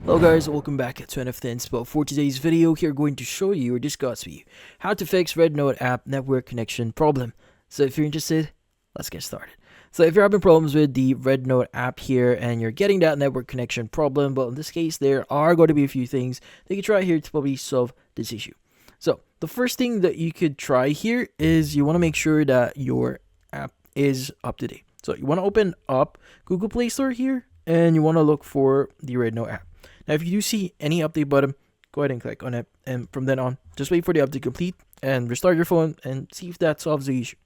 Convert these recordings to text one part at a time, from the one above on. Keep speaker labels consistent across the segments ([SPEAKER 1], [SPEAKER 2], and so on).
[SPEAKER 1] Hello guys, welcome back to NFT Inspo. For today's video, here going to show you or discuss with you how to fix RedNote app network connection problem. So if you're interested, let's get started. So if you're having problems with the RedNote app here and you're getting that network connection problem, but in this case, there are going to be a few things that you can try here to probably solve this issue. So the first thing that you could try here is you want to make sure that your app is up to date. So you want to open up Google Play Store here and you want to look for the RedNote app. Now, if you do see any update button, go ahead and click on it. And from then on, just wait for the update to complete and restart your phone and see if that solves the issue.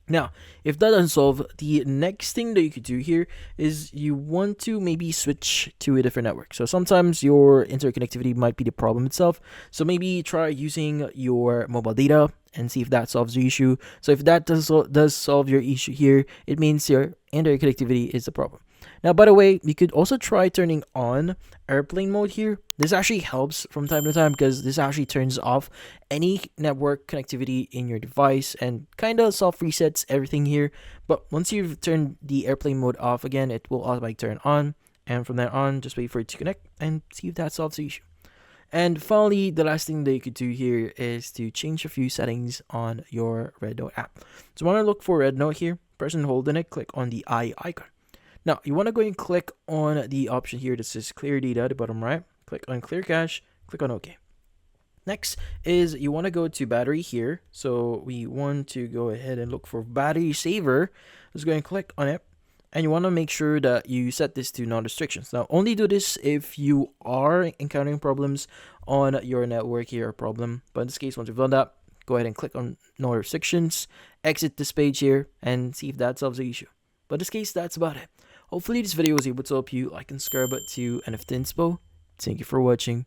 [SPEAKER 1] Now, if that doesn't solve, the next thing that you could do here is you want to maybe switch to a different network. So sometimes your internet connectivity might be the problem itself. So maybe try using your mobile data and see if that solves the issue. So if that does solve your issue here, it means your internet connectivity is the problem. Now, by the way, you could also try turning on airplane mode here. This actually helps from time to time because this actually turns off any network connectivity in your device and kind of soft resets everything here. But once you've turned the airplane mode off again, it will automatically turn on. And from then on, just wait for it to connect and see if that solves the issue. And finally, the last thing that you could do here is to change a few settings on your RedNote app. So when I look for RedNote here, press and hold on it, click on the eye icon. Now, you want to go and click on the option here that says clear data at the bottom right. Click on clear cache, click on OK. Next is you want to go to battery here. So we want to go ahead and look for battery saver. Let's go and click on it. And you want to make sure that you set this to non-restrictions. Now, only do this if you are encountering problems on your network here, or problem. But in this case, once you've done that, go ahead and click on no restrictions, exit this page here, and see if that solves the issue. But in this case, that's about it. Hopefully this video was able to help you. Like and subscribe to NFT Inspo. Thank you for watching.